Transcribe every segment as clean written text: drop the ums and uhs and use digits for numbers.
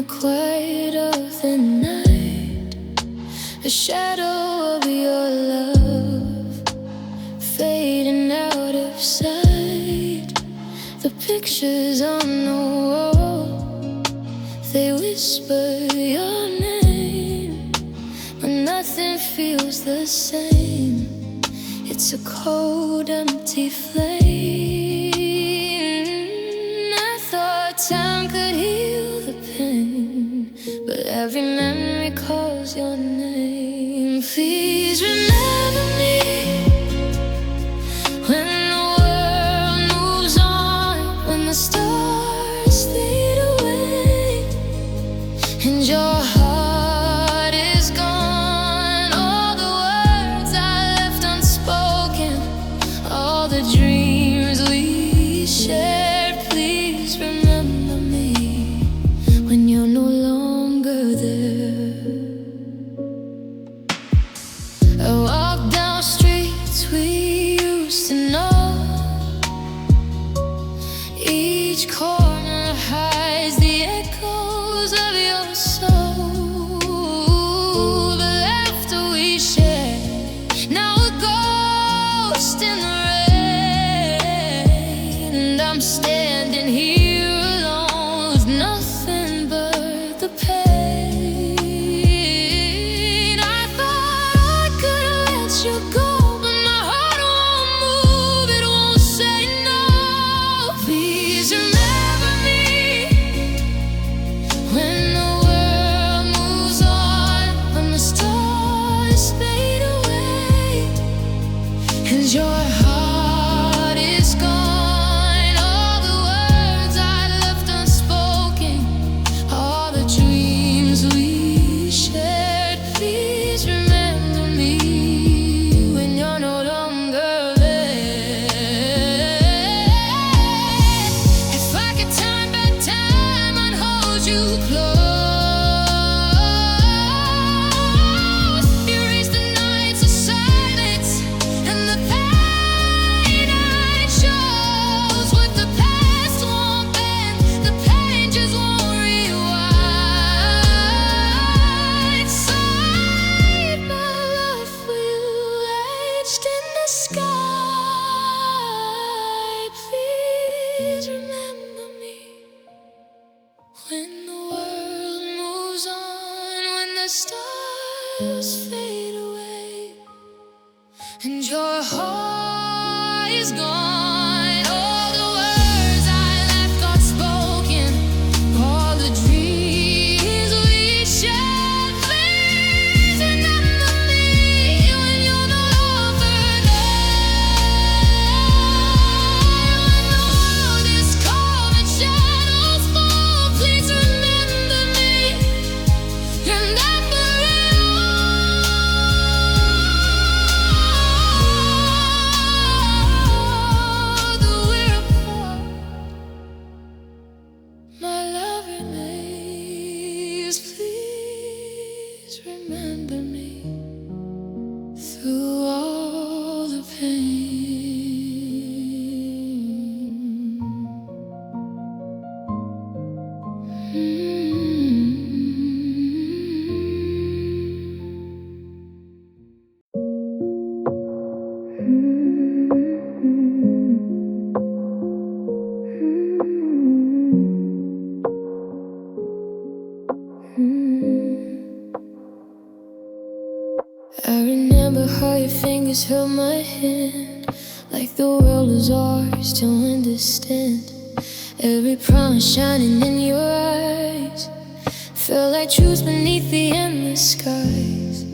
the quiet of the night, a shadow of your love fading out of sight. The pictures on the wall, they whisper your name, but nothing feels the same. It's a cold, empty flame. I thought time could heal the pain, but every memory calls your name. Please remember me when the world moves on, when the stars fade away and your heart is gone. All the words I left unspoken, all the dreams we shared. Please remember me when you're no longer there. I walk down streets we used to know. Each corner hides the echoes of your soul. The laughter we shared, now a ghost in the rain. And I'm standing here alone with nothing but the pain. I thought I could let you go, but my heart won't move, it won't say no. Please remember me when the world moves on, when the stars fade away and your heart is gone. All the words I left unspoken, all the dreams we shared. Please remember me when you're no longer there. If I could turn back time, I'd hold you close. Erase the nights of silence and the pain I chose. What the past won't bend, the pages won't rewind. Save my love for you, etched in the sky. Please remember me when the world moves on, when the stars fade away and your heart is gone. All the words I left unspoken, all the dreams we shared. Please remember me when you're no longer there. When the world is cold and shadows fall, please remember me. Remember it all, though we're apart. My love remains. Please remember me through all the pain. I remember how your fingers held my hand, like the world was ours to understand. Every promise shining in your eyes felt like truths beneath the endless skies.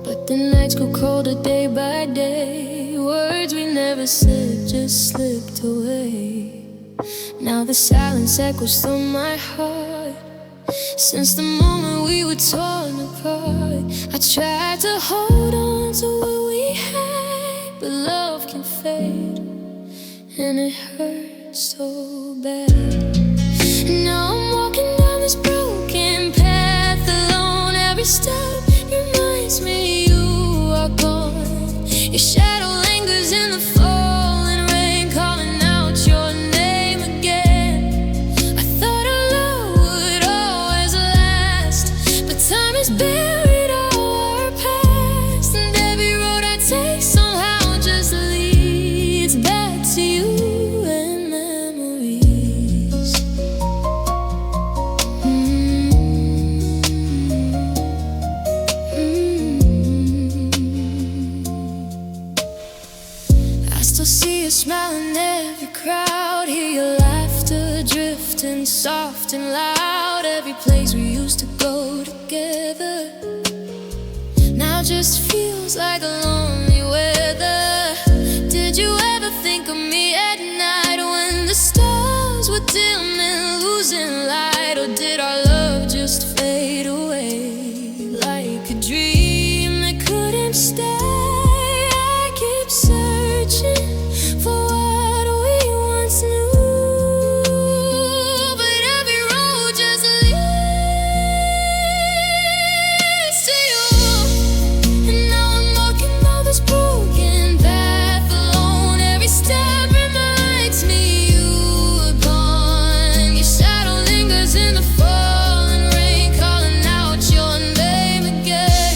But the nights grew colder day by day. Words we never said just slipped away. Now the silence echoes through my heart. Since the moment we were torn apart, I tried to hold on to what we had, but love can fade, and it hurts so bad. Now I'm walking down this broken path alone. Every step reminds me you are gone. Your shadow lingers in the falling rain, calling out your name again. I thought our love would always memories soft and loud. Every place we used to go together now just feels like a lonely weather. Did you ever think of me at night when the stars were dim and losing light? Or did our love just fade away like a dream that couldn't stay? I keep searching for what we once knew, but every road just leads to you. And now I'm walking all this broken path alone. Every step reminds me you were gone. Your shadow lingers in the falling rain, calling out your name again.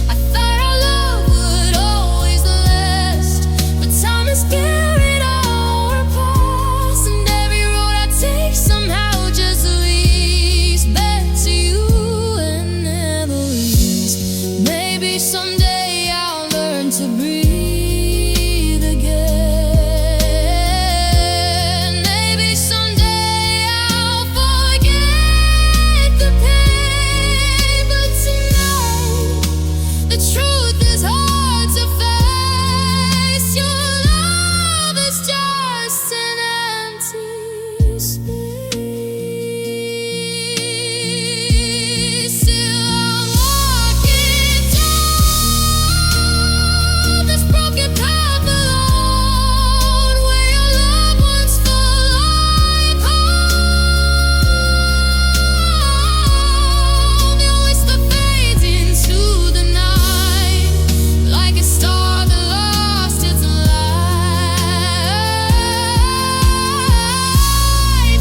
I thought our love would always last, but time has carried our past, and every road I take somehow just leads back to you and never leaves. Maybe someday I'll learn to breathe again. Maybe someday I'll forget the pain, but tonight the truth is hard to face. Your love is just an empty space. Still I'm walking down this broken path alone, where your love once felt like home. Your whisper fades into the night like a star that lost its light.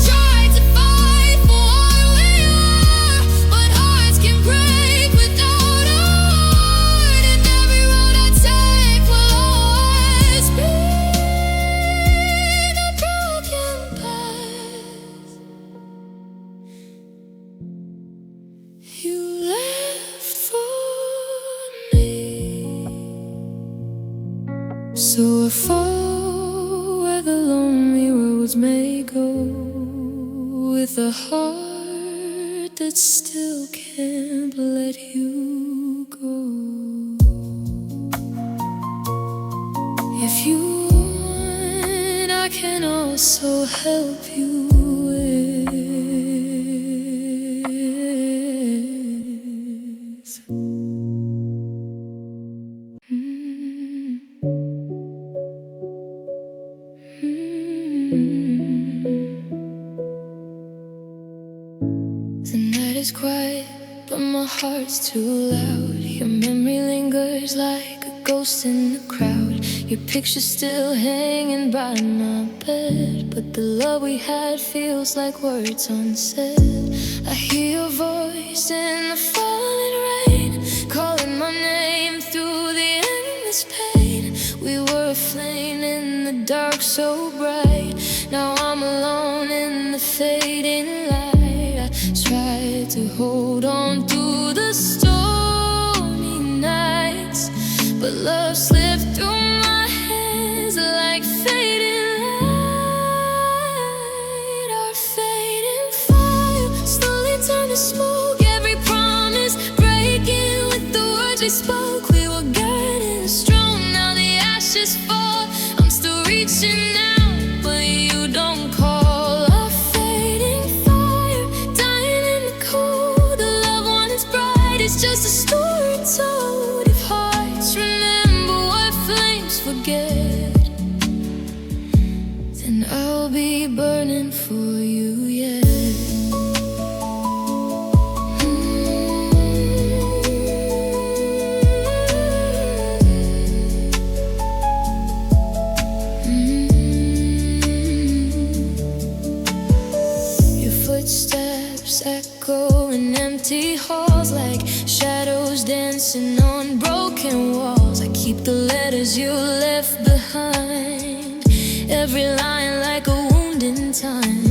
Tried to fight for what we are, but hearts can break without a heart, and every road I take will always be the broken path you left for me. So I fall where the lonely roads may go, with a heart that still can't let you go. If you want, I can also help you with The night is quiet, but my heart's too loud. Your memory lingers like a ghost in the crowd. Your picture's still hanging by my bed, but the love we had feels like words unsaid. I hear your voice in the falling rain, calling my name through the endless pain. We were a flame in the dark so bright. Now I'm alone in the fading light. I tried to hold on through the stormy nights, but love slipped through my hands like fading light. Our fading fire slowly turned to smoke. Every promise breaking with the words we spoke. We were getting strong, now the ashes fall. I'm still reaching out, but you don't call. Our fading fire, dying in the cold. The love one is bright, it's just a story told. If hearts remember what flames forget, then I'll be burning for you, yeah. Footsteps echo in empty halls like shadows dancing on broken walls. I keep the letters you left behind, every line like a wound in time.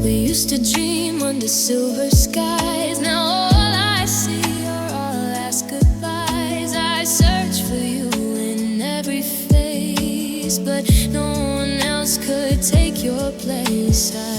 We used to dream under silver skies. Now all I see are our last goodbyes. I search for you in every face, but no one else could take your place. I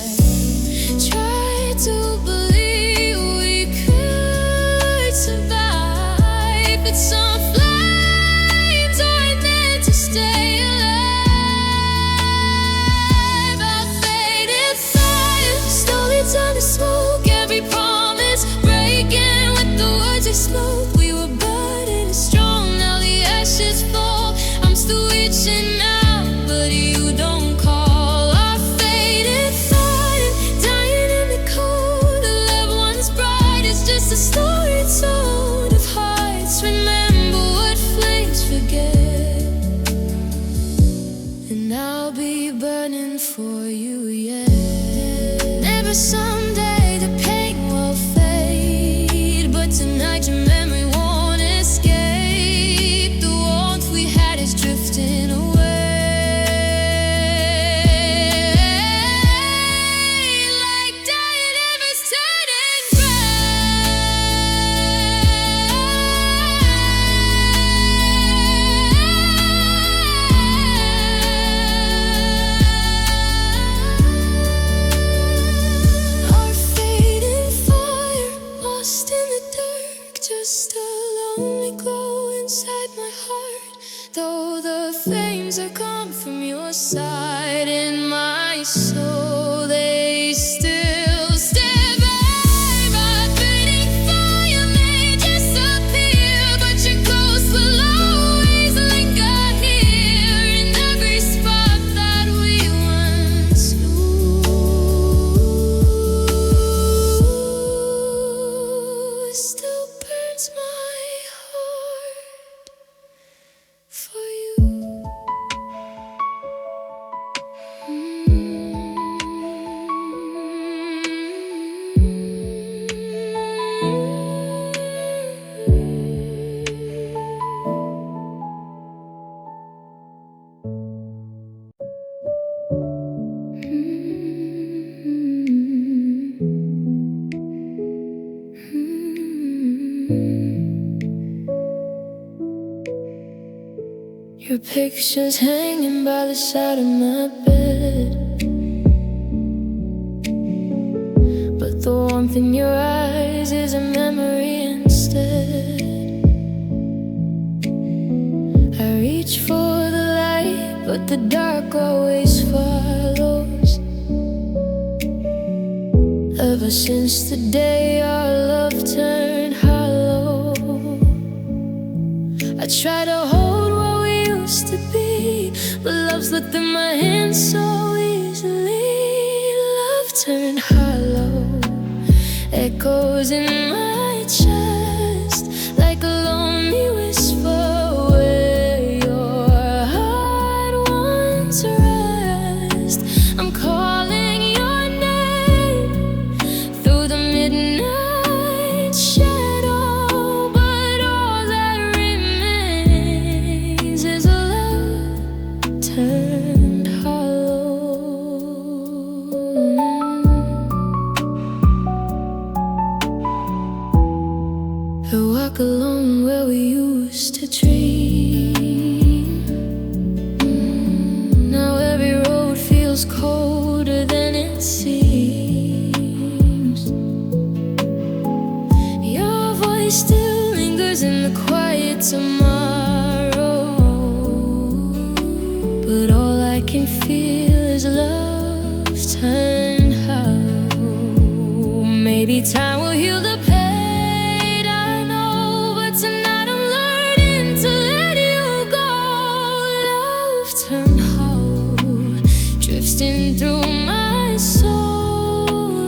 inside in my soul, they still stand by. Right, waiting for you may disappear, but your ghost will always linger here in every spot that we once knew. Still burns my heart for you. Your picture's hanging by the side of my bed, but the warmth in your eyes is a memory instead. I reach for the light, but the dark always follows. Ever since the day our love turned hollow, I try to hold what we used to be, but love slipped in my hands so easily. Love turned hollow, echoes in my chest like a lonely whisper where your heart once rest. I'm calling your name through the midnight shadow, but all that remains is a love turned hollow. I walk alone where we used to dream. Now every road feels colder than it seems. Your voice still lingers in the quiet tomorrow, but all I can feel is love turned hollow. Maybe time will heal the pain, tonight I'm learning to let you go. Love turned hollow, drifting through my soul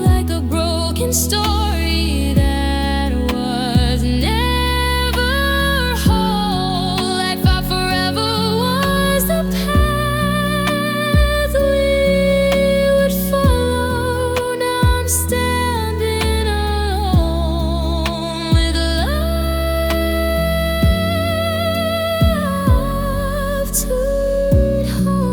like a broken story that was never whole. I thought forever was the path we would follow. Now I'm standing alone with love turned hollow.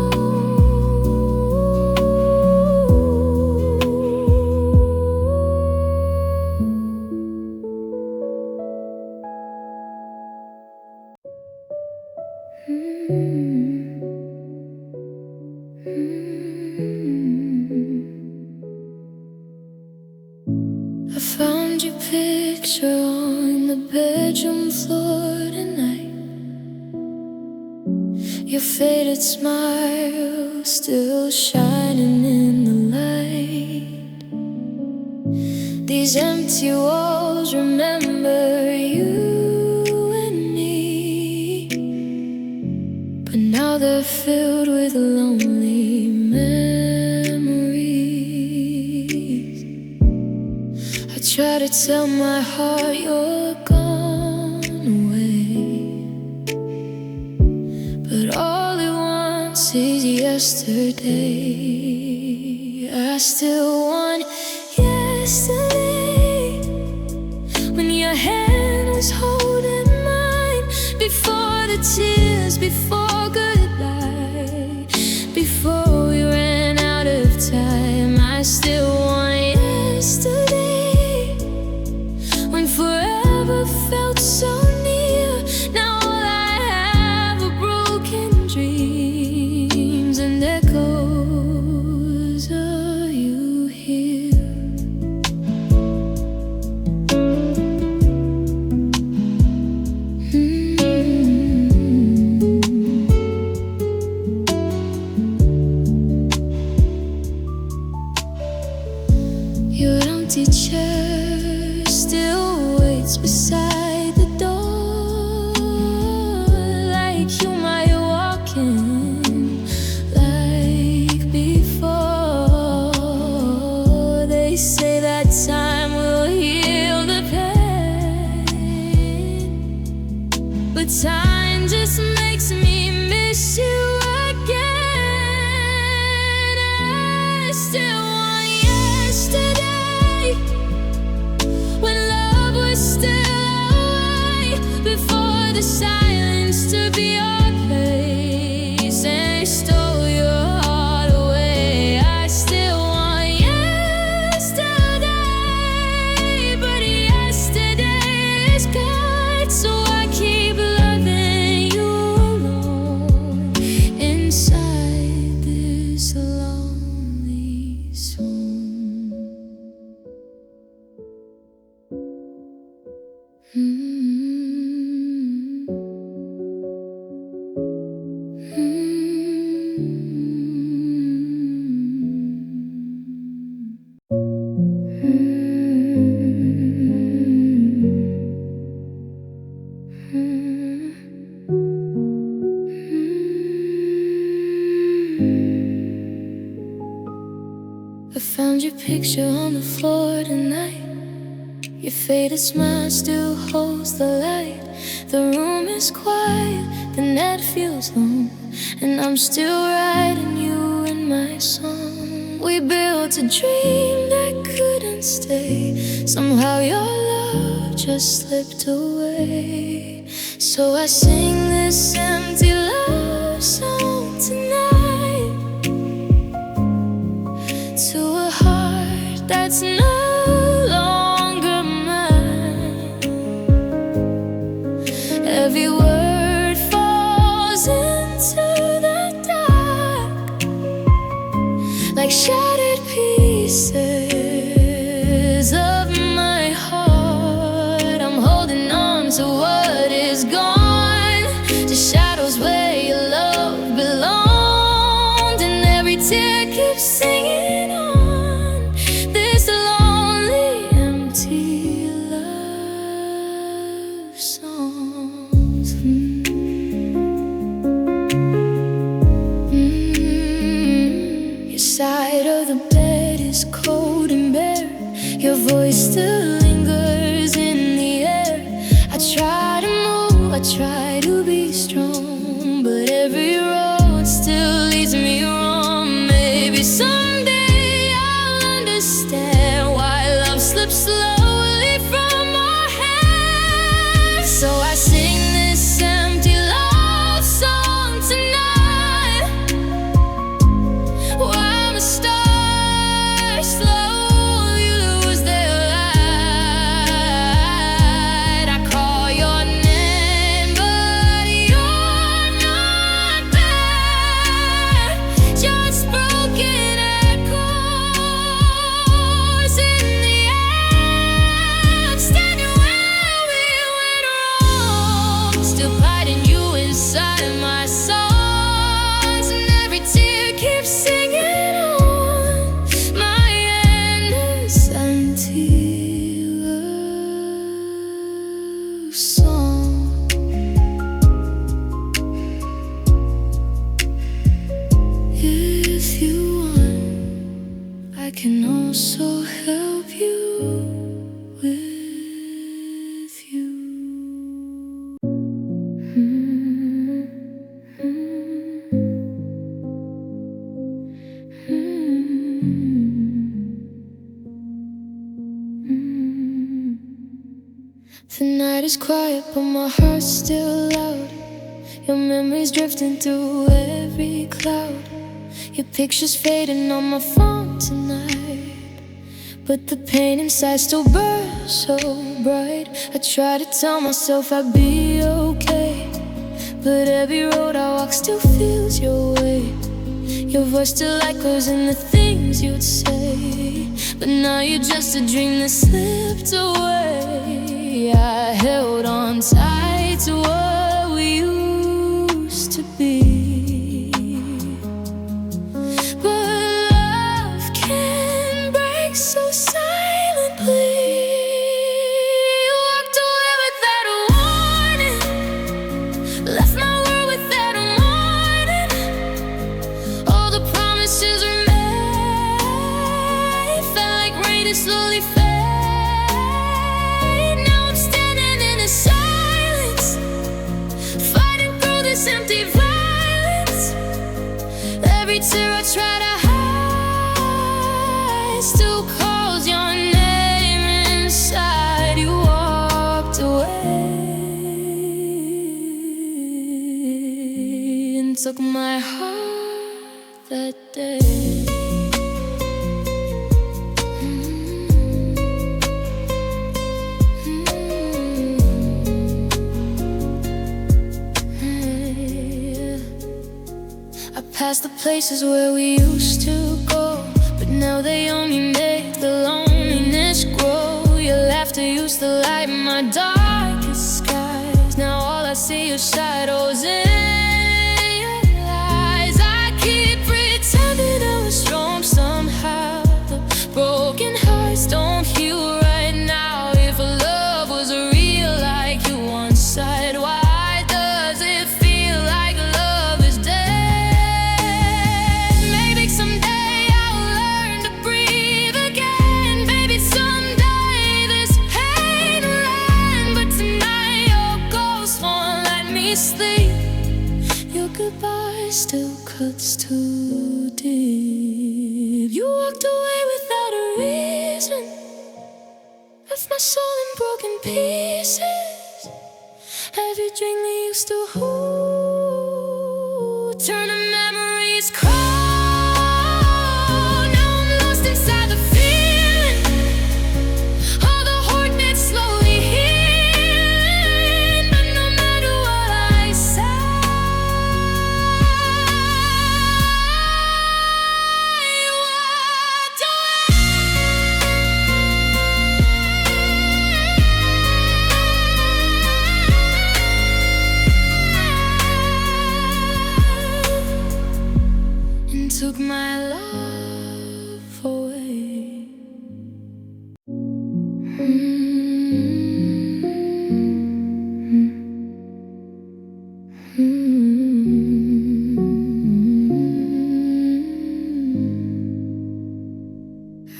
I found your picture on the bedroom floor tonight. Your faded smile still shining in the light. These empty walls remember you and me, but now they're filled with lonely memories. I try to tell my heart you're gone away, but all it wants is yesterday. I still want yesterday, when your hand was holding mine, before the tears, before goodbye, before we ran out of time. I still want yesterday, when forever felt so near. Now all I have are broken dreams and echoes. Are you here? empty chair still waits beside the door, like you might walk in like before. They say that time will heal the pain, but time just makes me miss you again. I still want yesterday, when love was still away, before the silence to be our place and stole your heart away. I still want yesterday, but yesterday is gone, so I keep loving you alone inside this lonely swoon. I found your picture on the floor tonight. Your faded smile still holds the light. The room is quiet, the night feels long, and I'm still writing you in my song. We built a dream that couldn't stay. Somehow your love just slipped away. So I sing this empty love song tonight to a heart that's no longer mine. Every word falls into the dark, like shattered pieces of my heart. I'm holding on to what is gone, to shadows where your love belonged, and every tear keeps singing on this lonely, empty love songs. Your side of the bed is cold and bare. Your voice still lingers in the air. I try to move, I try to be strong, but every road still leads me wrong. Maybe someday I'll understand why love slips slowly from our hands. So I sing this empty love song tonight, while the stars slowly lose their light. I call your name, but you're not there. Just broken echoes in the air, standing where we went wrong, still hiding you inside of my songs, and every tear keeps singing on my endless empty love song. If you want, I can also help you with you. The night is quiet, but my heart's still loud. Your memories drifting through every cloud. Your picture's fading on my phone tonight, but the pain inside still burns so bright. I try to tell myself I'd be okay, but every road I walk still feels your way. Your voice still echoes in the things you'd say, but now you're just a dream that slipped away. I held on tight to what we used to be, but love can break so silently. Every tear I try to hide still calls your name inside. You walked away and took my heart that day. Past the places where we used to go, but now they only make the loneliness grow. Your laughter used to light my darkest skies. Now all I see is shadows in your eyes. I keep pretending I was strong somehow. The broken hearts don't heal right now. If love was real like you once said, why does it feel like love is dead? Your goodbye still cuts too deep. You walked away without a reason, left my soul in broken pieces. Every drink we used to hold turned to memories cold. Now I'm lost inside the feeling, all the heartbeats slowly healing. But no matter what I say, took my love away.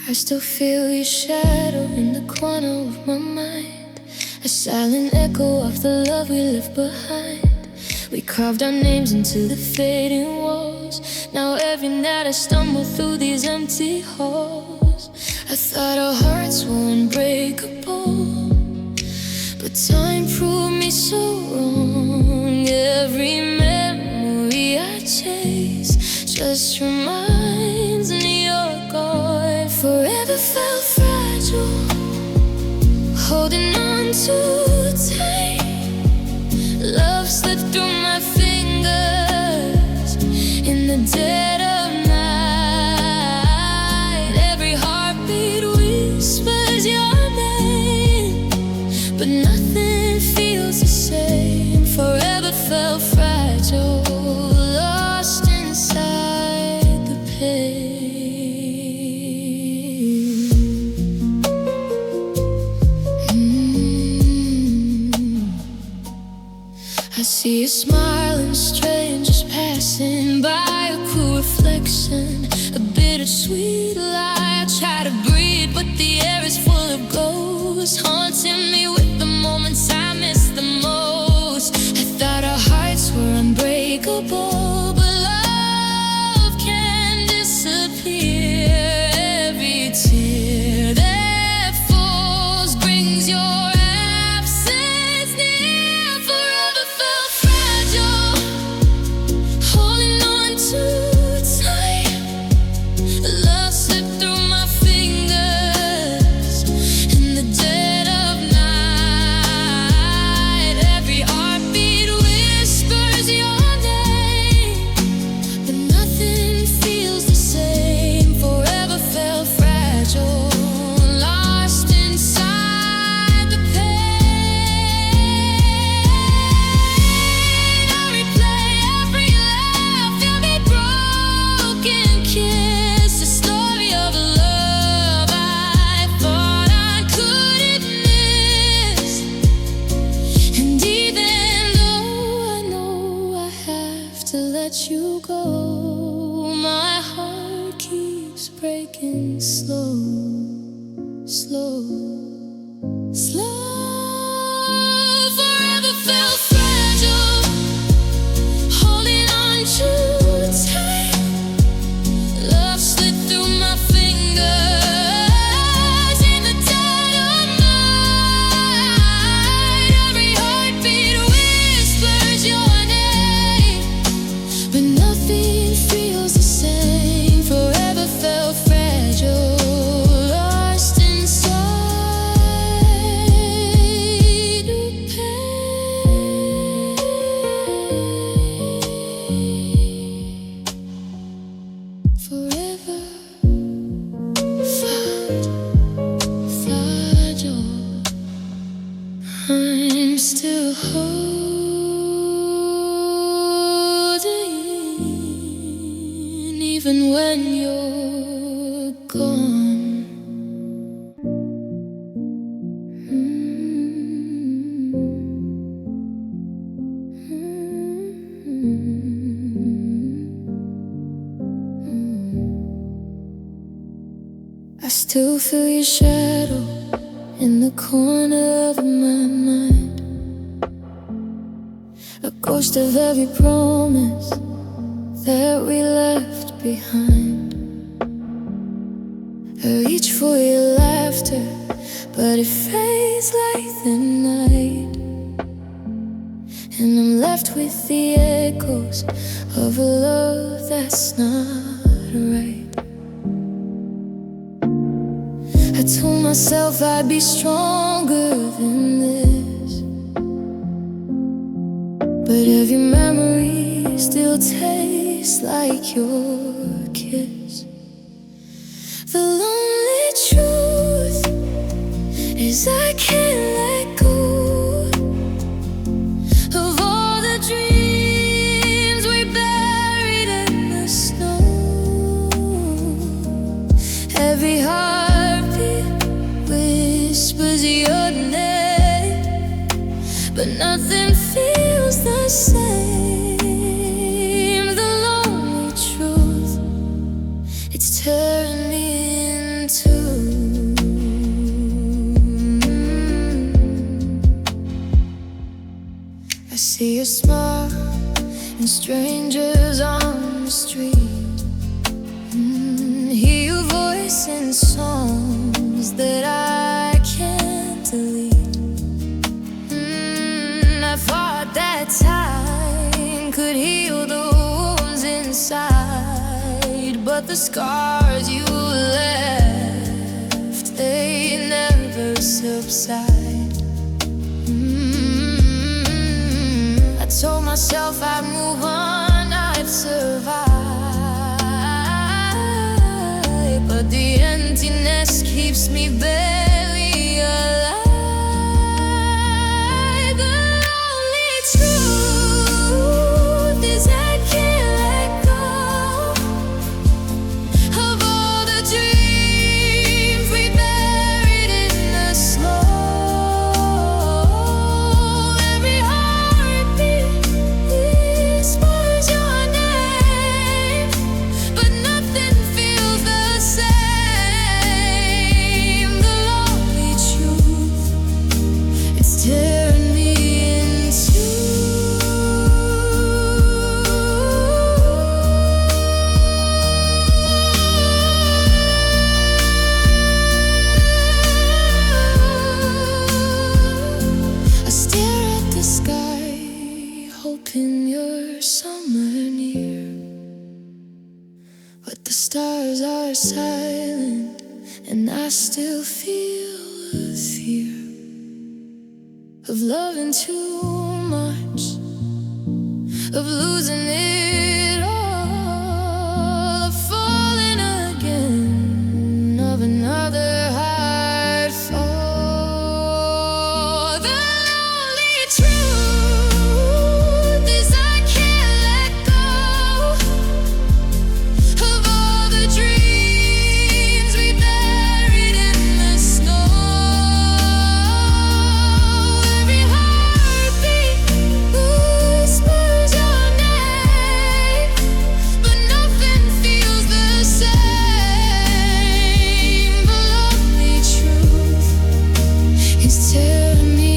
I still feel your shadow in the corner of my mind, a silent echo of the love we left behind. We carved our names into the fading walls. Now every night I stumble through these empty halls. I thought our hearts were unbreakable, but time proved me so wrong. Every memory I chase just reminds me you're gone. Forever felt fragile, holding on too tight. Love slipped through my fingers in the dead of night. Every heartbeat whispers your name, but nothing feels the same. Forever felt fragile, lost inside the pain. I see you smiling, strangers passing by, a cool reflection, a bittersweet lie. I try to breathe, but the air is full of ghosts, haunting me with the moments I miss the most. I thought our hearts were unbreakable, but love can disappear. Every tear that falls brings your absence near. Forever felt fragile, holding on too tight. Love slipped through my fingers in the dead of night. Every heartbeat whispers your name, but nothing feels the same. Forever felt fragile, lost inside the pain. I replay every laugh, every broken kiss, a story of love I thought I couldn't miss. And even though I know I have to let you go, my heart keeps breaking slow, slow, slow. Forever felt fragile, holding on too tight. feel your shadow in the corner of my mind, a ghost of every promise that we left behind. I reach for your laughter, but it fades like the night, and I'm left with the echoes of a love that's not right. I told myself I'd be stronger than this, but every memory still tastes like your kiss. The lonely truth is I can't let go of all the dreams we buried in the snow. Every heartbeat whispers your name, but nothing feels the same. The lonely truth, it's tearing me in two. I see your smile and strangers on the street, hear your voice in songs that I can't delete. I thought that time could heal the wounds inside, but the scars you left, they never subside. I told myself I'd move on, I'd survive, but the emptiness keeps me barely alive. The only truth is I can't let go of all the dreams we buried in the snow. Every heartbeat whispers your name, but nothing feels the same. The lonely truth, it's tearing me in two. I stare at the sky, hoping you're somewhere near, but the stars are silent, and I still feel the fear of loving too much, of losing it all, of falling again, of another heart fall. The only truth is I can't let go of all the dreams we buried in the snow. Every heartbeat whispers your name, but nothing feels the same. The lonely truth is tearing me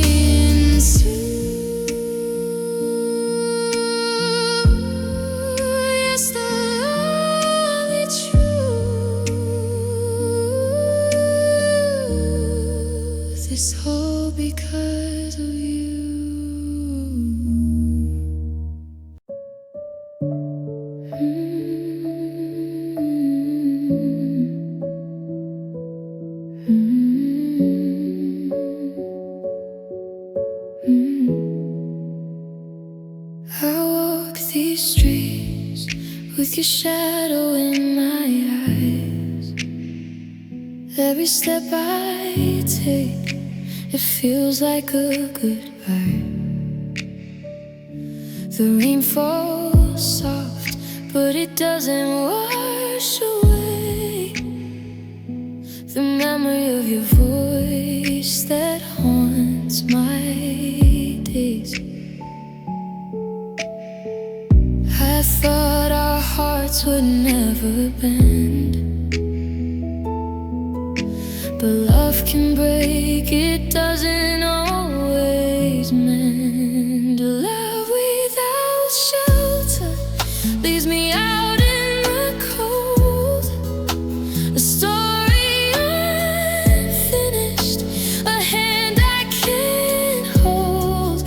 in two. Yes, the lonely truth is all because of you. I walk these streets with your shadow in my eyes. Every step I take, it feels like a goodbye. The rain falls soft, but it doesn't wash away the memory of your voice that haunts my days. I thought our hearts would never bend. can break, it doesn't always mend. A love without shelter leaves me out in the cold. A story unfinished, a hand I can't hold.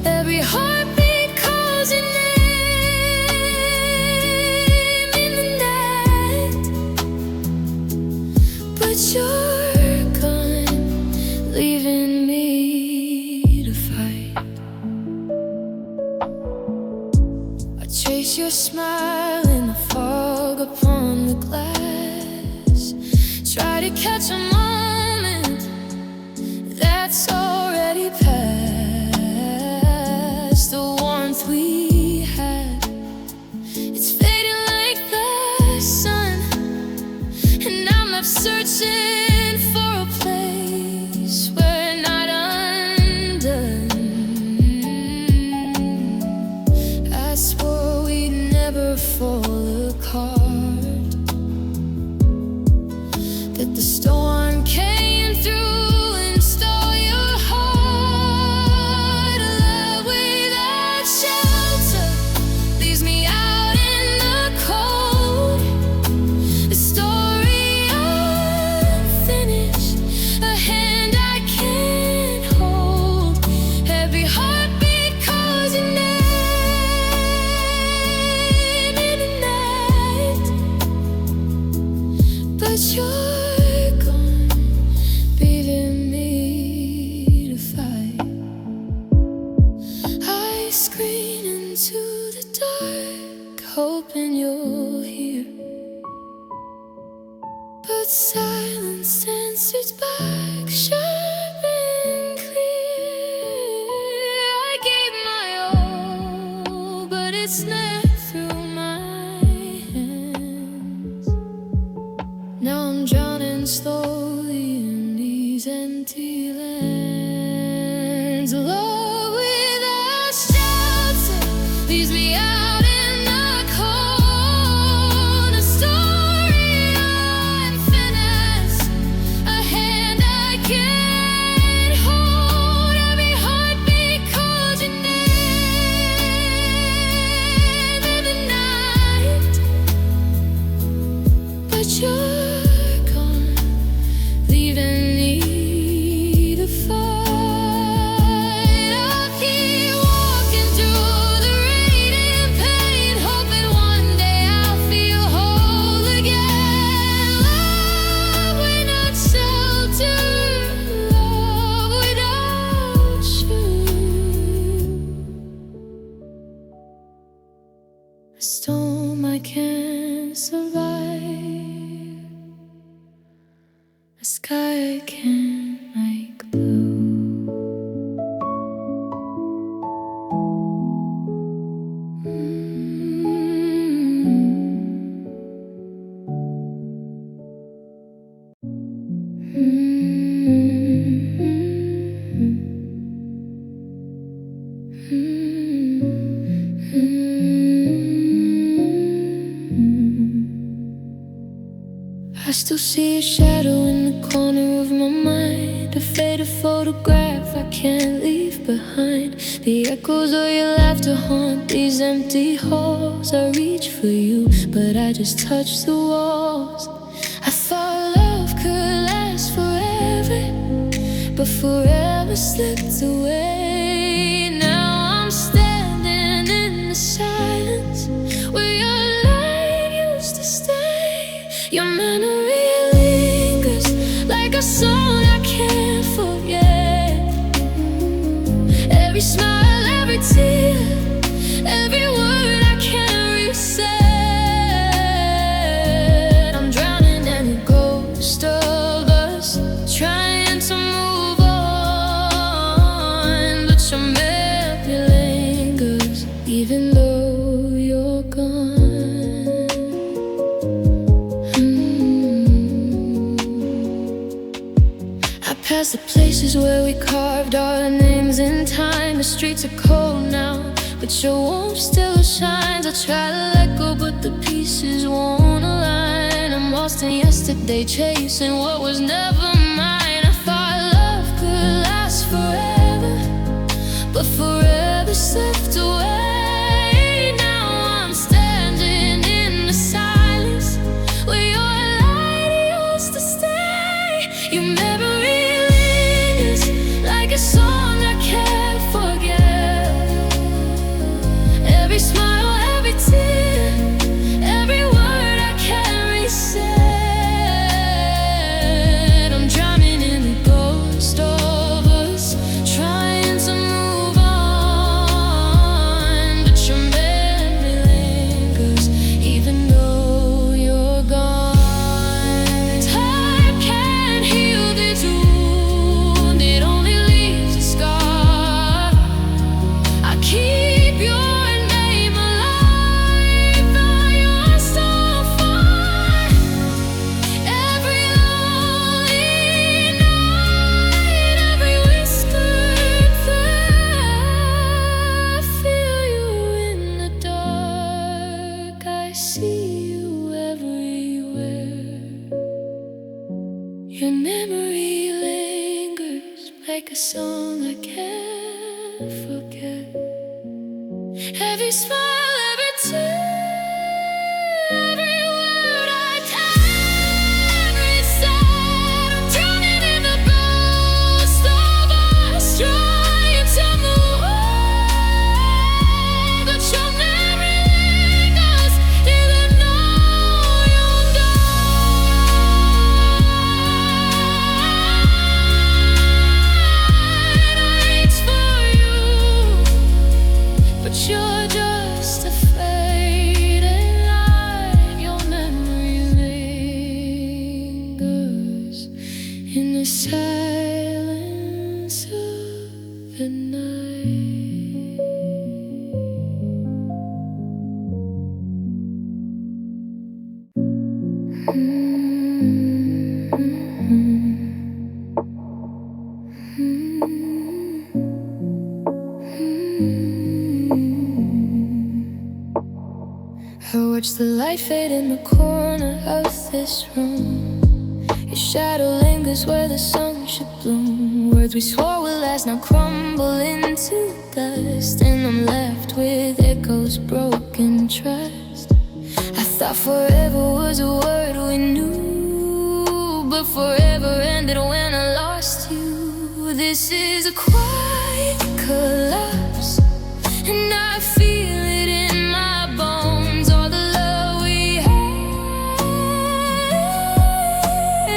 Every heartbeat calls your name in the night, but you're gone, leaving me to fight. I chase your smile in the fog upon the glass, try to catch a moment that's already past. The warmth we had, it's fading like the sun, and I'm left searching for a place where we're not undone. I swore we'd never fall apart, that the storm came through and stole your heart. A love without shelter leaves me out in the cold. A story unfinished, a hand I can't hold. Every heartbeat calls your name in the night, but you're gone, leaving me to fight. I scream into the dark, hoping you'll hear, but silence answers back sharp and clear. I gave my all, but it slipped through my hands. Now I'm drowning slowly in these empty lands. Love without shelter leaves me out in the cold. A story unfinished, a hand I can't hold. Every heartbeat calls your name in the night, but you're gone, leaving me to fight. I'll keep walking through the rain and pain, hoping one day I'll feel whole again. Love without shelter, love without you. A storm I can't survive, a sky I can't make blue. I still see a shadow in the corner of my mind, a faded photograph I can't leave behind. The echoes of your laughter haunt these empty halls. I reach for you, but I just touch the walls. I thought love could last forever, but forever slipped away. Now I'm standing in the silence where your light used to stay. Your memory lingers like a song I can't forget. Every smile, every tear, every word I can't reset. I'm drowning in a ghost of us, trying to move on, but your memory lingers even though you're gone. I pass the places where we carved our names in time. The streets are cold now, but your warmth still shines. I try to let go, but the pieces won't align. I'm lost in yesterday, chasing what was never mine. I thought like a song I can't forget. Every smile, every tear, every word I tell, every sigh, I'm drowning in the ghost of us, trying to move on, but you'll never leave us, even though you're gone. I reach for you, but you're just a fading light. Your memory lingers in the silence of the night. I watch the light fade in the corner of this room. Your shadow lingers where the sun should bloom. Words we swore would last now crumble into dust, and I'm left with echoes, broken trust. I thought forever was a word we knew, but forever ended when I lost you. This is a quiet collapse, and I feel it in my bones. All the love we had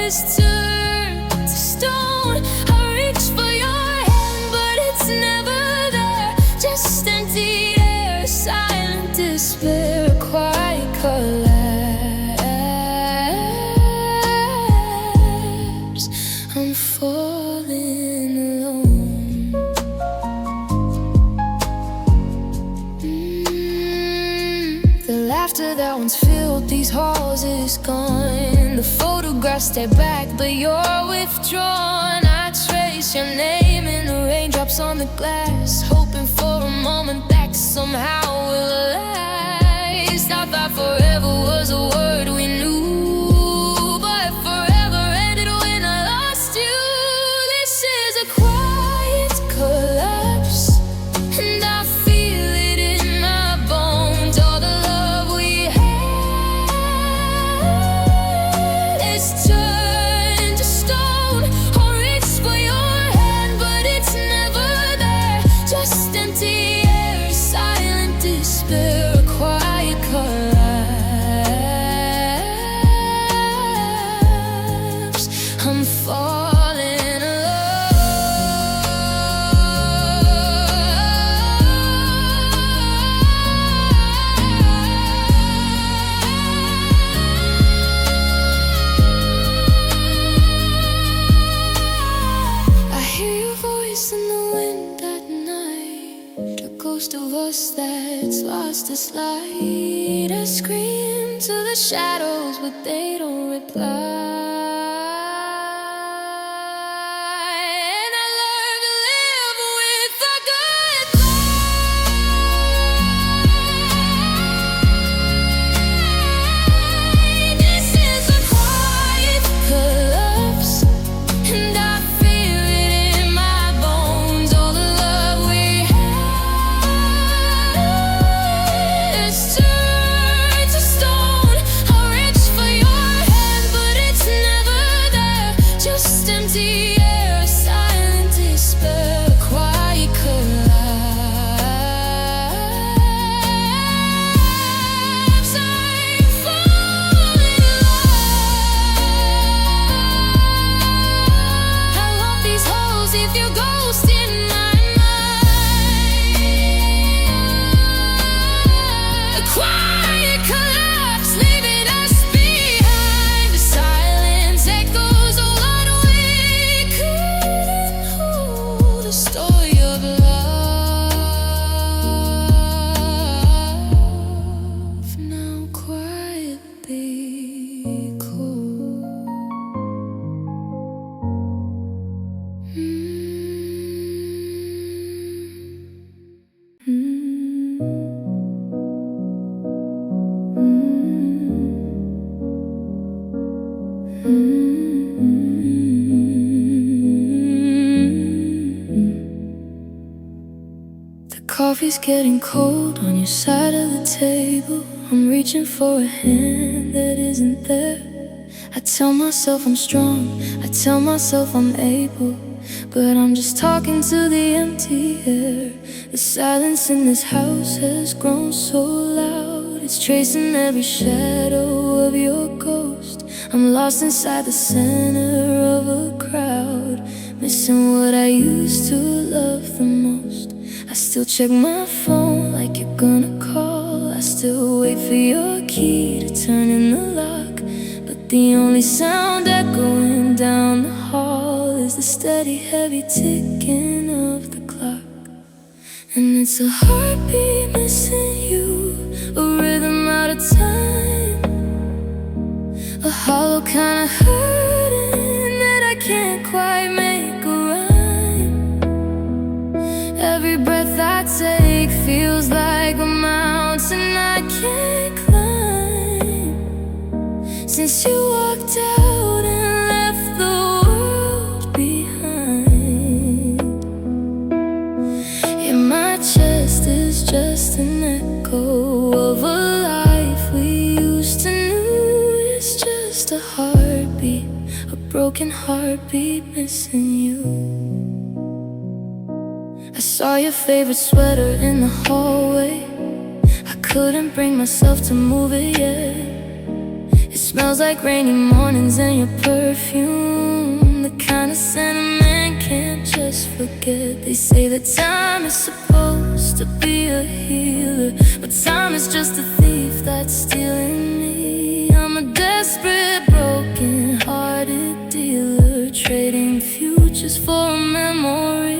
is turned to stone. I reach for your hand, but it's never there. Just empty air, silent despair, a quiet collapse. I'm falling alone. The laughter that once filled these halls is gone. The photographs stay back, but you're withdrawn. I trace your name in the raindrops on the glass, hoping for a moment that somehow will last. I thought forever was a word we knew, but forever ended when I lost you. This is a quiet collapse, and I feel it in my bones. All the love we had is turned to stone. I reach for your hand, but it's never there. Just empty air, silent despair, a quiet collapse. I'm falling alone. I hear your voice in the wind at night, a ghost of us that's lost its light. I scream to the shadows, but they don't reply. And I learn to live with the goodbye. This is a quiet collapse, and I feel it in my bones. All the love we had is turned to stone. I reach for your hand, but it's never coffee's getting cold on your side of the table. I'm reaching for a hand that isn't there. I tell myself I'm strong, I tell myself I'm able, but I'm just talking to the empty air. The silence in this house has grown so loud, it's tracing every shadow of your ghost. I'm lost inside the center of a crowd, missing what I used to love the most. I still check my phone like you're gonna call. I still wait for your key to turn in the lock, but the only sound echoing down the hall is the steady, heavy ticking of the clock. And it's a heartbeat missing you, a rhythm out of time, a hollow kind of hurting that I can't quite make a rhyme. Every breath I take feels like a mountain I can't climb. Since you walked out and left the world behind, yeah, my chest is just an echo of a life we used to know. It's just a heartbeat, a broken heartbeat missing you. I saw your favorite sweater in the hallway. I couldn't bring myself to move it yet. It smells like rainy mornings and your perfume, the kind of scent a man can't just forget. They say that time is supposed to be a healer, but time is just a thief that's stealing me. I'm a desperate, broken-hearted dealer, trading futures for a memory.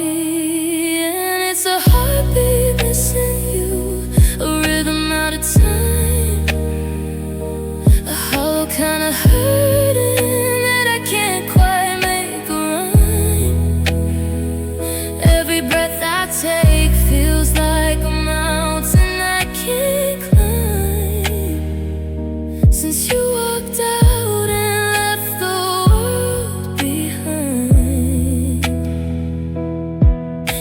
And it's a heartbeat missing you, a rhythm out of time, a hollow kind of hurting that I can't quite make a rhyme. Every breath I take feels like a mountain I can't climb. Since you walked out and left the world behind,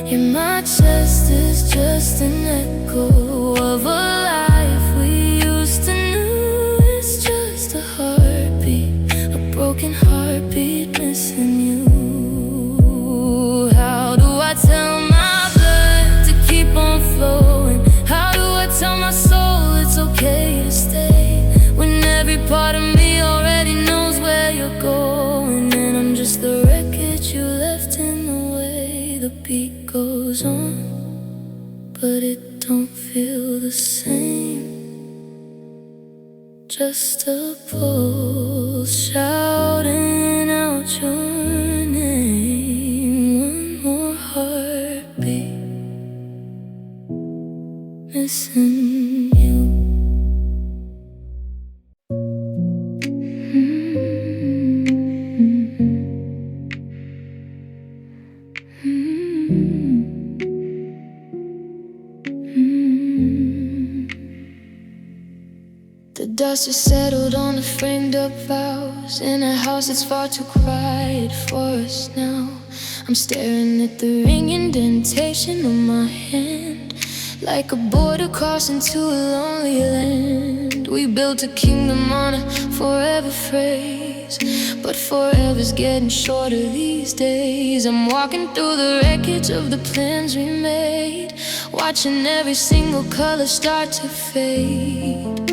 yeah, my chest is just an echo of a life we used to know. It's just a heartbeat, a broken heartbeat missing you. How do I tell my blood to keep on flowing? How do I tell my soul it's okay to stay, when every part of me already knows where you're going? And I'm just the wreckage you left in the way. The beat goes on, but it don't feel the same. Just a pulse shouting out your name. One more heartbeat missing you. The dust has settled on the framed up vows in a house that's far too quiet for us now. I'm staring at the ring indentation on my hand, like a border crossing to a lonely land. We built a kingdom on a forever phrase, but forever's getting shorter these days. I'm walking through the wreckage of the plans we made, watching every single color start to fade.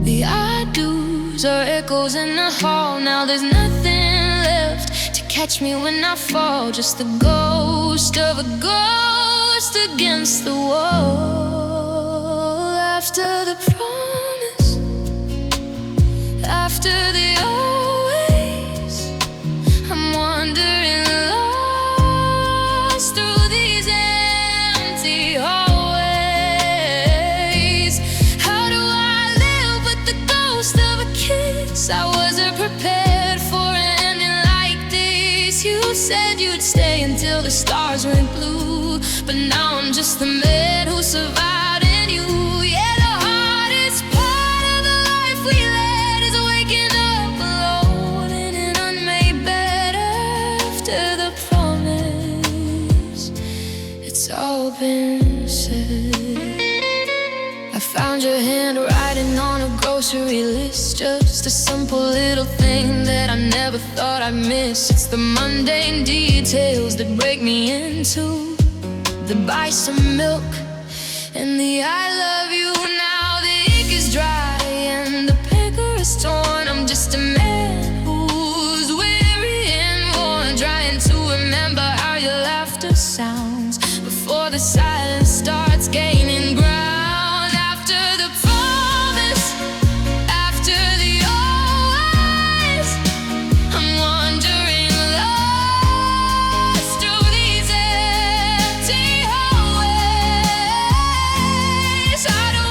The I-dos are echoes in the hall. Now there's nothing left to catch me when I fall, just the ghost of a ghost against the wall. After the promise, after the always, I'm wandering lost through these empty hallways. How do I live with the ghost of a kiss? I wasn't prepared for an ending like this. You said you'd stay until the stars went blue, but now I'm just the man who survived in you. Yeah, the hardest part of the life we led is waking up alone in an unmade bed after the promise. It's It's all been said. I found your handwriting on a grocery list, just a simple little thing that I never thought I'd miss. It's the mundane details that break me in two. The buy some milk and the I love you now. The ink is dry and the paper is torn. I'm just a man who's weary and worn, trying to remember how your laughter sounds before the silence starts gaining ground. After the promise, after the always, I'm wandering lost through these empty hallways. How do I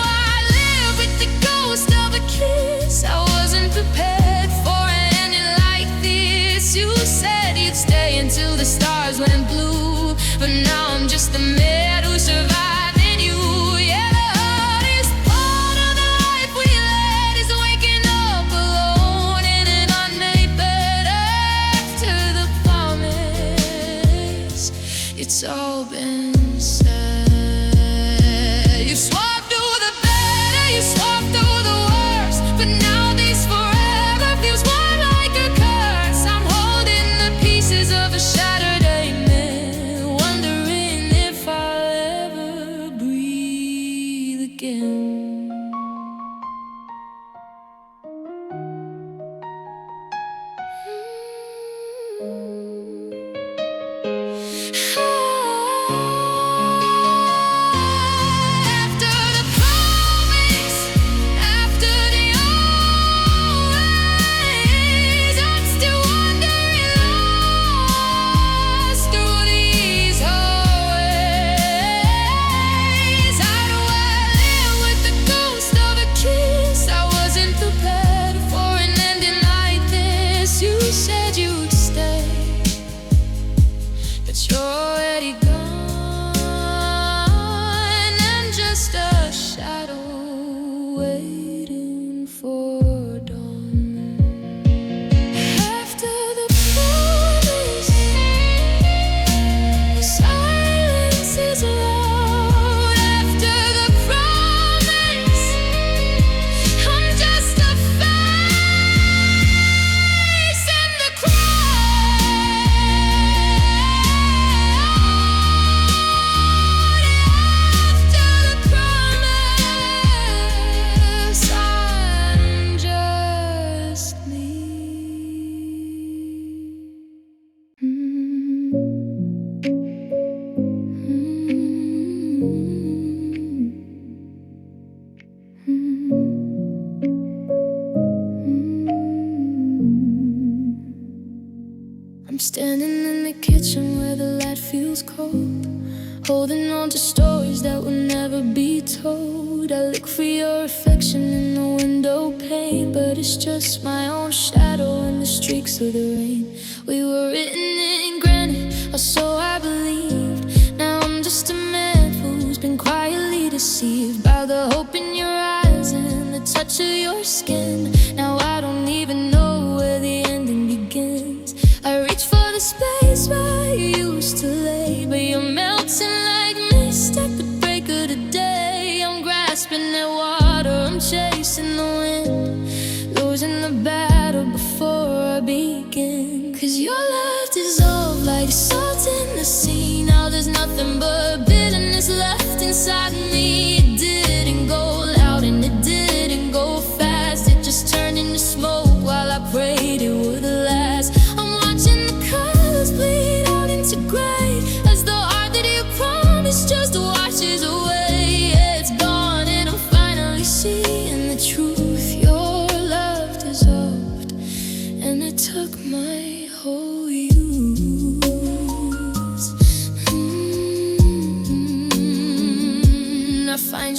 live with the ghost of a kiss? I wasn't prepared for an ending like this. You said you'd stay until the stars went blue, but now I'm just a man who survived in you. Yeah, the hardest part of the life we led is waking up alone in an unmade bed. After the promise, it's all been said. You swapped through the better, you swapped through the worst, but now this forever feels more like a curse. I'm holding the pieces of a shattered amen, wondering if I'll ever breathe again. After the promise, after the always, I'm still wandering lost through these hallways. How do I live with the ghost of a kiss? I wasn't prepared for an ending like this. You said you'd stay, but you're already gone, and just a shadow waiting for dawn. After the promise, the silence is loud. After the promise, I'm just a face in the I'm standing in the kitchen where the light feels cold, holding on to stories that will never be told. I look for your reflection in the window pane, but it's just my own shadow and the streaks of the rain. We were written in granite, or so I believed. Now I'm just a man who's been quietly deceived by the hope in your eyes and the touch of your skin. Now I don't even know where the ending begins. I reach for the space where you used to lay, but you're melting like mist at the break of the day. I'm grasping at water, I'm chasing the wind, losing the battle before I begin. 'Cause your love dissolved like salt in the sea. Now there's nothing but bitterness left inside me. It didn't go loud and it didn't go fast. It just turned into smoke while I prayed it would last. I'm watching the colors bleed out into gray, as the art that you promised just washes away. Yeah, it's gone and I'm finally seeing the truth. Your love dissolved and it took my whole youth. I find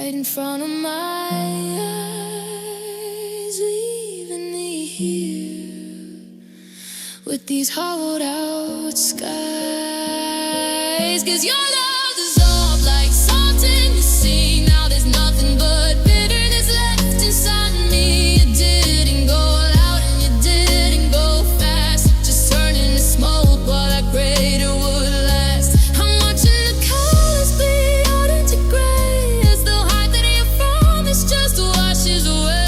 right in front of my eyes, leaving me here with these hollowed out skies. 'Cause your love dissolved like salt in the sea. Now there's nothing but bitterness left inside me. You didn't go loud and you didn't go fast, just turning to smoke while that greater would last. I'm watching the colors bleed out into gray as the heart that you promised just washes away.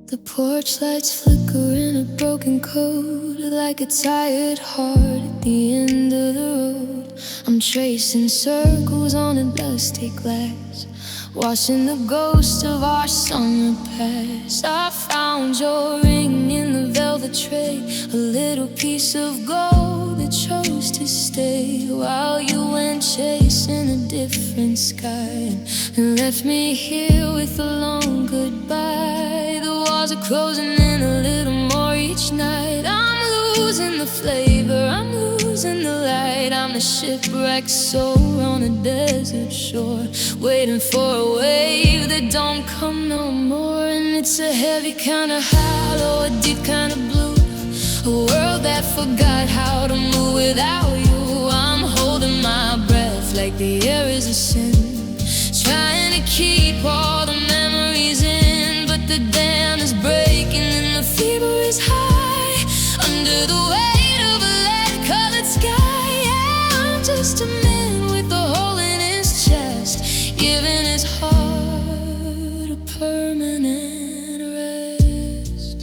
The porch lights flicker in a broken code, like a tired heart at the end of the road. I'm tracing circles on a dusty glass, watching the ghost of our summer past. I found your ring in the velvet tray, a little piece of gold that chose to stay while you went chasing a different sky, and left me here with a long goodbye. The walls are closing in a little more each night. I'm losing the flavor, I'm losing the light. I'm a shipwrecked soul on a desert shore, waiting for a wave that don't come no more. And it's a heavy kind of hollow, a deep kind of blue, a world that forgot how to move without you. I'm holding my breath like the air is a sin, trying to keep all the memories in, but the dam is breaking and the fever is high under the weight of a lead-colored sky. Yeah, I'm just a man with a hole in his chest, giving his heart a permanent rest.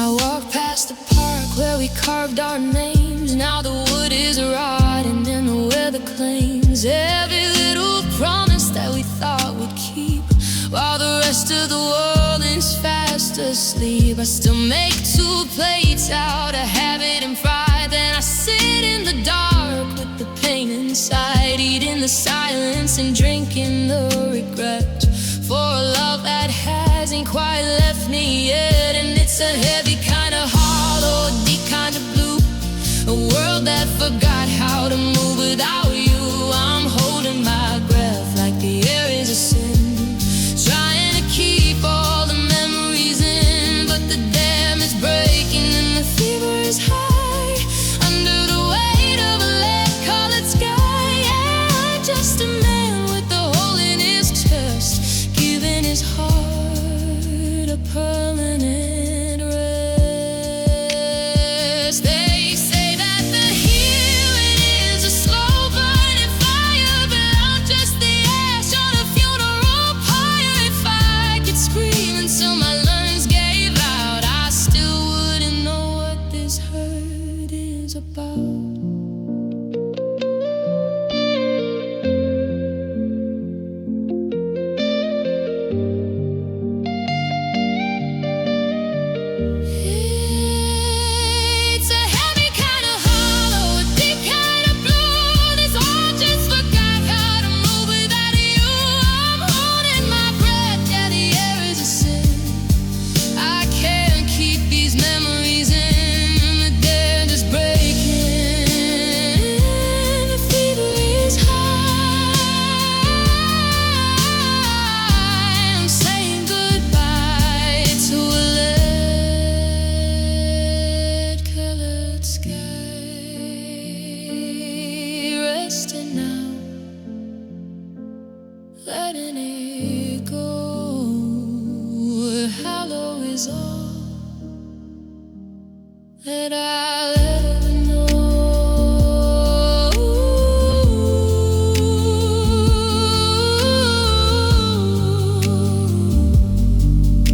I walk past the park where we carved our names. Now the wood is rotting and the weather claims every little promise that we thought would keep, while the rest of the world is fast asleep. I still make 2 plates out of habit and pride, then I sit in the dark with the pain inside, eating the silence and drinking the regret for a love that hasn't quite left me yet. And it's a heavy kind of hollow, a deep kind of blue, a world that forgot how to move without you. I'm holding my breath like the air is a sin, trying to keep all the memories in, but the dam is breaking and the fever is high under the weight of a lead-colored sky. Yeah, I'm just a man with a hole in his chest, giving his heart a permanent rest. They say that the healing is a slow burning fire, but I'm just the ash on a funeral pyre. If I could scream until my lungs gave out, I still wouldn't know what this hurt is about. It's a heavy kind of hollow, a deep kind of blue. This heart just forgot how to move without you. I'm holding my breath, yeah, the air is a sin, is all that I'll ever know.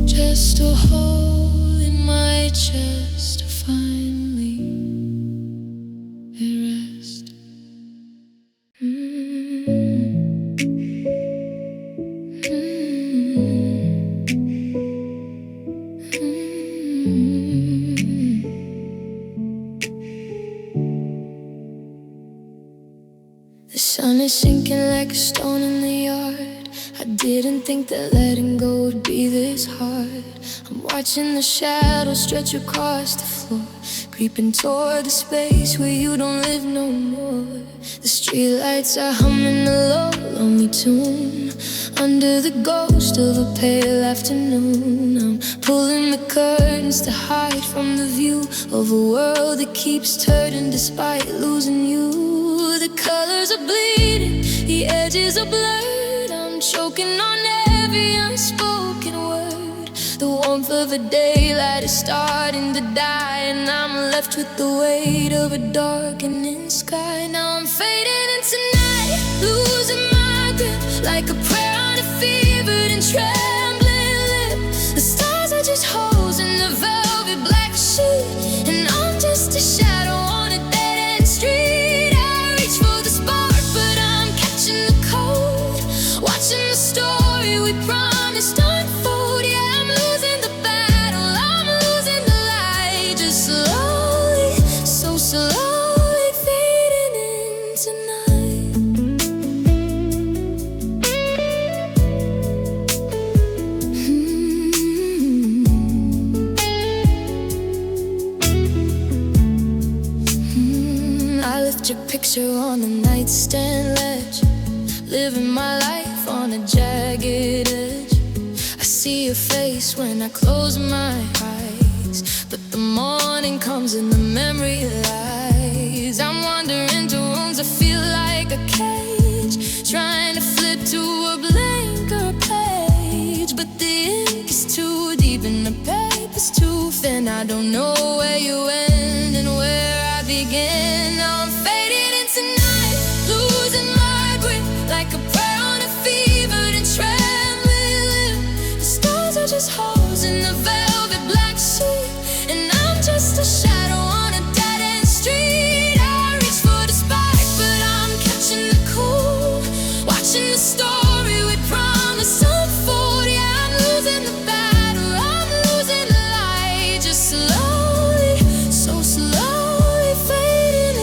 Just a hole in my chest to finally rest. The sun is sinking like a stone in the yard. I didn't think that letting go would be this hard. I'm watching the shadows stretch across the floor, creeping toward the space where you don't live no more. The streetlights are humming a low, lonely tune under the ghost of a pale afternoon. I'm pulling the curtains to hide from the view of a world that keeps turning despite losing you. The colors are bleeding, the edges are blurred. I'm choking on every unspoken word. The warmth of the daylight is starting to die, and I'm left with the weight of a darkening sky. Now I'm fading into night, losing my grip like a prayer on a fevered and trembling lip. The stars are just holes in the velvet black sheet, and I'm just a shadow on a dead-end street. I reach for the spark, but I'm catching the cold, watching the story we promised unfold. Yeah, I'm losing the battle, I'm losing the light, just slowly, so slowly fading into night. I left your picture on the nightstand ledge, living my life on a jagged edge. I see your face when I close my eyes, but the morning comes and the memory lies. I'm wandering to rooms that feel like a cage, trying to flip to a blanker page, but the ink is too deep and the paper's too thin. I don't know where you end and where I begin. Now I'm fading into night, losing my grip like a prayer on a fevered and trembling lip. The stars are just holes in the velvet black sheet, and I'm just a shadow on a dead-end street. I reach for the spark, but I'm catching the cold, watching the story we promised unfold. Yeah, I'm losing the battle, I'm losing the light, just slowly, so slowly fading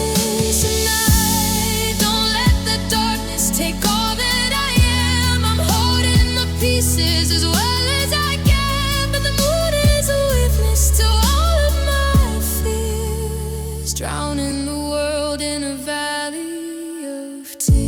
into night. Don't let the darkness take all that I am. I'm holding the pieces as well as I can, but the moon is a witness to all of my fears, drowning the world in a valley of tears.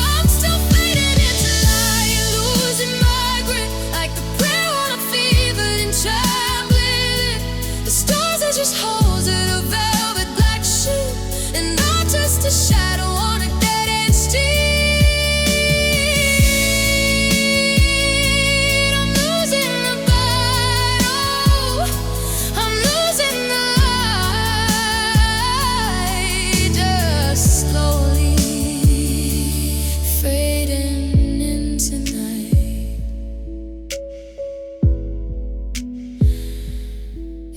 I'm still fading into light, losing my grip like a prayer on a fevered and trembling lip. The stars are just holes in a velvet black sheet, and I'm just a shadow on a dead-end street. I'm losing the battle, I'm losing the light, just slowly fading into night.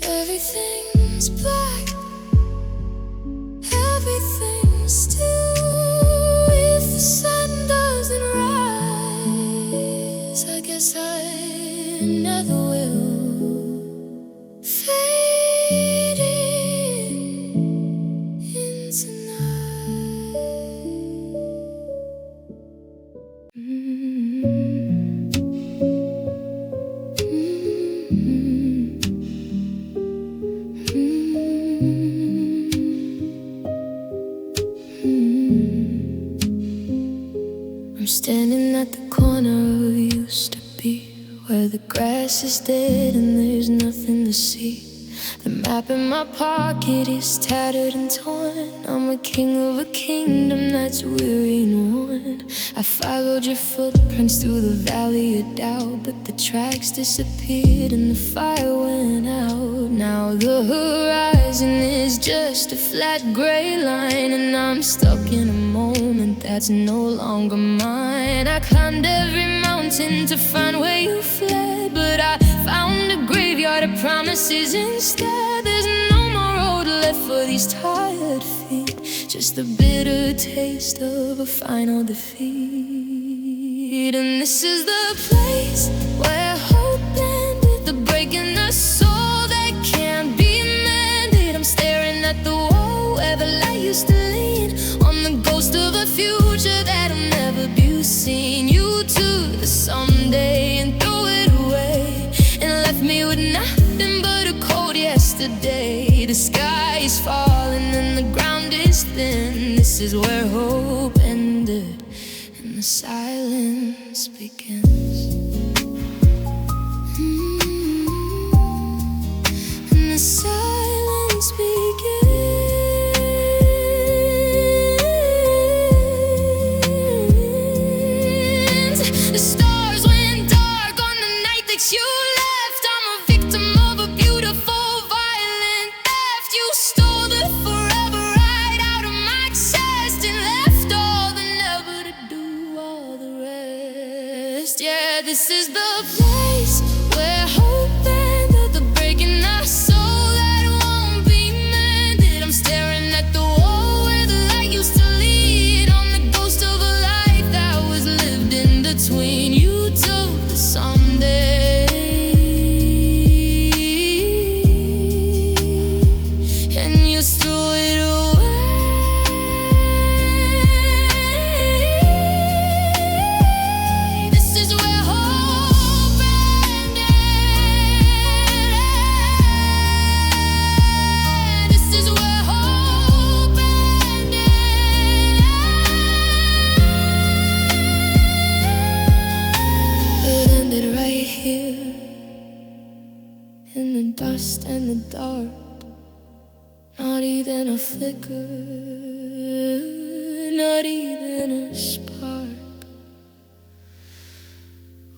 Everything's black, everything's still. If the sun doesn't rise, I guess I never will. Fading into I'm standing at the corner of used to be, where the grass is dead and there's nothing to see. The map in my pocket is tattered and torn. I'm a king of a kingdom that's weary and worn. I followed your footprints through the valley of doubt, but the tracks disappeared and the fire went out. Now the horizon is just a flat gray line, and I'm stuck in a moment that's no longer mine. I climbed every mountain to find where you fled, but I found a graveyard of promises instead. There's no more road left for these tired feet, just a bitter taste of a final defeat. And this is the place where hope ended, the break in the soul that can't be mended. I'm staring at the wall where the light used to lean, on the ghost of a future that'll never be seen. You took the someday and threw it away, and left me with nothing but a cold yesterday. The sky is falling and the ground is thin. This is where hope ended and the silence begins. And the silence begins. The stars went dark on the night that you left. I'm a victim of a beautiful violent theft. You stole the forever right out of my chest and left all the never to do all the rest. Yeah, this is the place where hope ended, the break in the soul that won't be mended. I'm staring at the wall where the light used to lead, on the ghost of a life that was lived in between. You took the someday and you threw it away. This is where hope ended. This is where hope ended. It ended right here in the dust and the dark. Not even a flicker, not even a spark.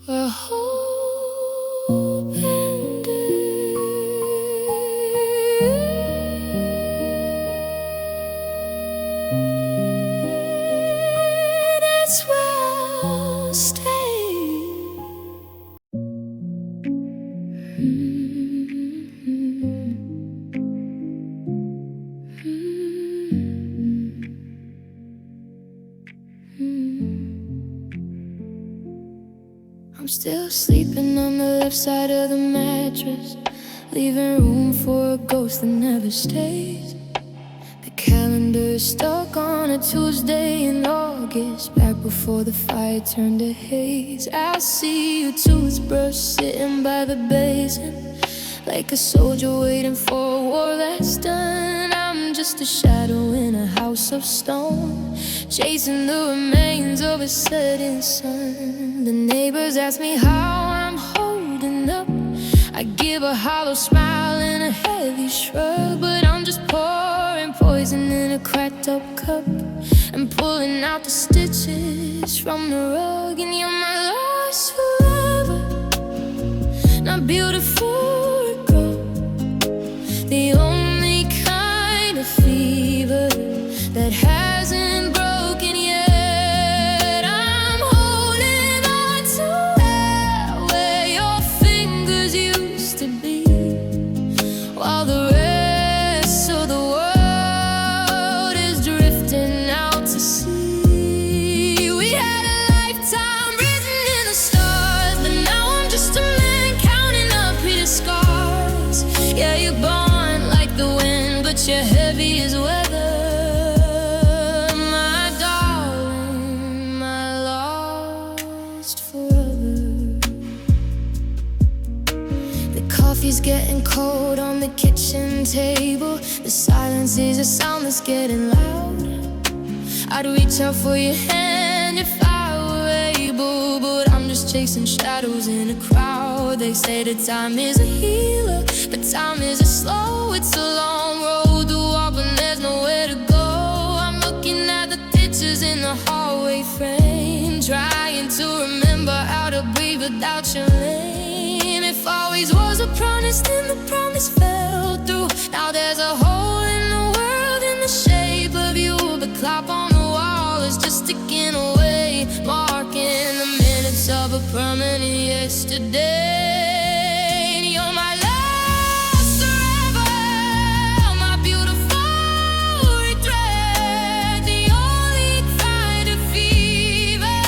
Where hope ended. That's where I'll stay. I'm still sleeping on the left side of the mattress, leaving room for a ghost that never stays. The calendar is stuck on a Tuesday in August, back before the fire turned to haze. I see your toothbrush sitting by the basin, like a soldier waiting for a war that's done. I'm just a shadow in a house of stone, chasing the remains of a setting sun. The neighbors ask me how I'm holding up. I give a hollow smile and a heavy shrug, but I'm just pouring poison in a cracked up cup and pulling out the stitches from the rug. And you're my lost forever, not beautiful girl, the only kind of fever that hasn't broken yet. I'm holding on to where your fingers used to be, while the rest of the world is drifting out to sea. We had a lifetime written in the stars, but now I'm just a man counting up his scars. Yeah, you're born like the wind, but you're heavy as weather. My darling, my lost forever. The coffee's getting cold on the kitchen table. The silence is a sound that's getting louder. I'd reach out for your hand if I were able, but I'm just chasing shadows in a crowd. They say that time is a healer, but time is a slow. It's a long road to walk when there's nowhere to go. I'm looking at the pictures in the hallway frame, trying to remember how to breathe without your name. If always was a promise, then the promise fell through. Now there's a hole in the world in the shape of you. The clock on the wall is just ticking away, marking the minutes of a permanent yesterday. And you're my last forever, my beautiful regret, the only kind of fever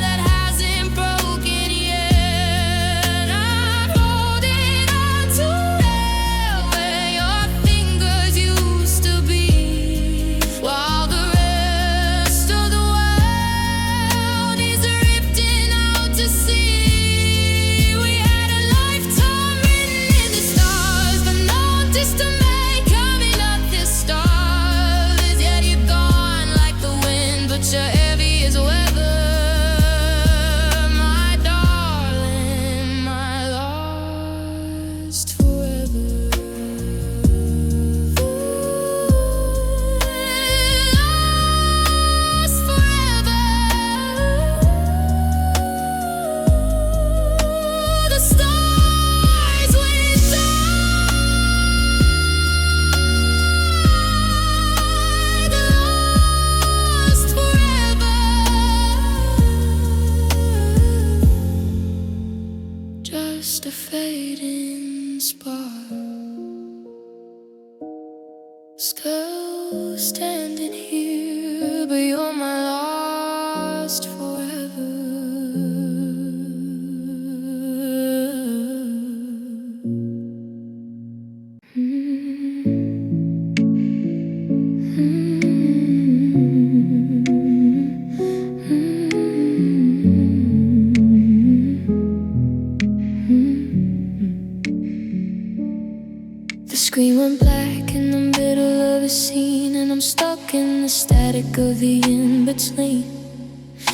that hasn't broken yet. I'm holding on to where your fingers used to be, while the rest of the world is drifting out to sea. We had a lifetime written in the stars, but no distant man coming up the stars. Yet you're gone like the wind, but you're heavy as weather, my darling, my lost forever. Lost forever. The stars went dark, lost forever. Just a fading spark, still standing here, but you're my lost forever. The screen went black in the middle of a scene, and I'm stuck in the static of the in-between.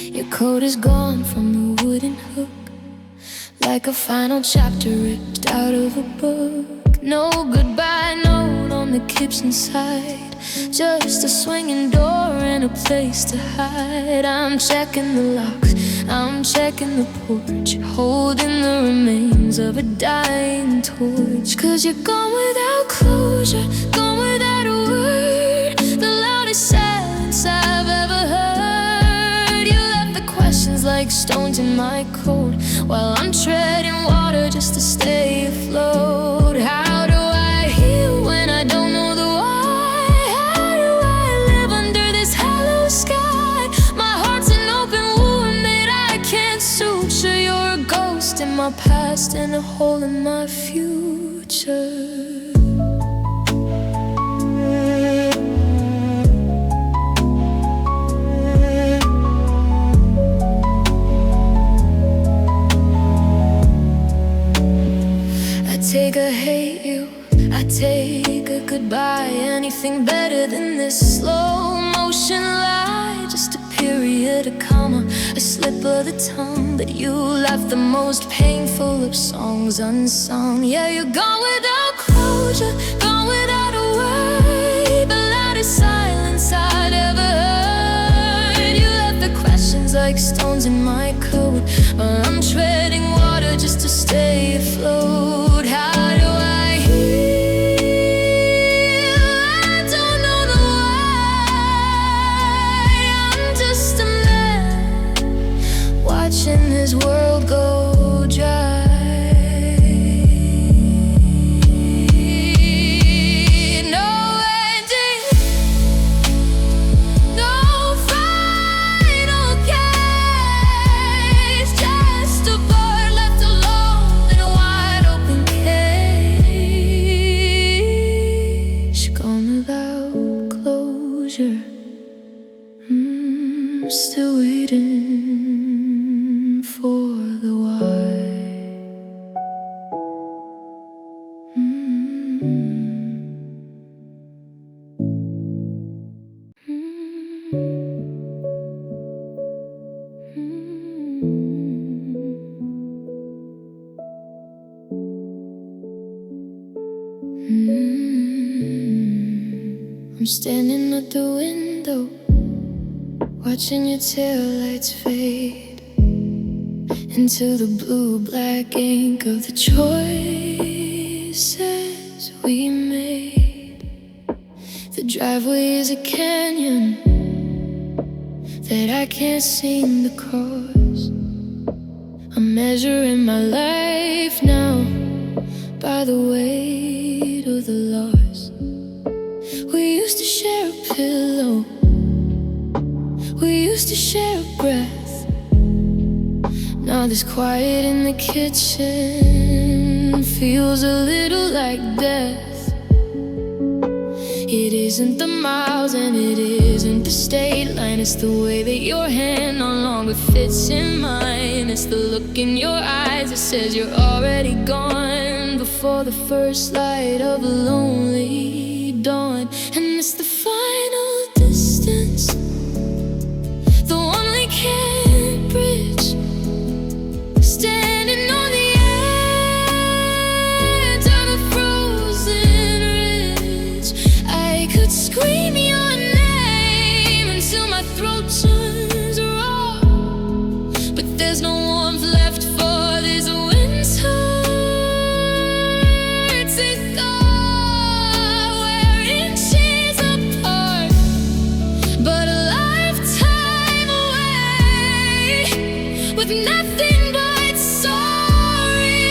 Your coat is gone from the wooden hook, like a final chapter ripped out of a book. No goodbye note on the kitchen side, just a swinging door and a place to hide. I'm checking the locks, I'm checking the porch, holding the remains of a dying torch. 'Cause you're gone without closure, gone without a word, the loudest silence I've ever heard. You left the questions like stones in my coat, while I'm treading water just to stay afloat. How do I heal when I don't know the why? How do I live under this hollow sky? My heart's an open wound that I can't suture. You're a ghost in my past and a hole in my future. I take a hate you, I take a goodbye, anything better than this slow motion lie. Just a period, a comma, a slip of the tongue, but you left the most painful of songs unsung. Yeah, you're gone without closure, gone without a word, the loudest silence I'd ever heard. You left the questions like stones in my coat, while I'm treading water just to stay afloat. How do I heal? I don't know the why. I'm just a man watching this world go dry. No ending, no final case, just a bird left alone in a wide open cage. Gone without closure, still waiting for the why. I'm standing at the window, watching your taillights fade into the blue-black ink of the choices we made. The driveway is a canyon that I can't seem to cross. I'm measuring my life now by the weight of the loss. We used to share a pillow, we used to share a breath. Now there's quiet in the kitchen, feels a little like death. It isn't the miles and it isn't the state line. It's the way that your hand no longer fits in mine. It's the look in your eyes that says you're already gone before the first light of a lonely dawn. And it's the final distance, the one we can't bridge. Standing on the edge of a frozen ridge, I could scream your name until my throat turns raw. But there's no warmth left for this winter to go. We're inches apart, but a lifetime away, with nothing but sorry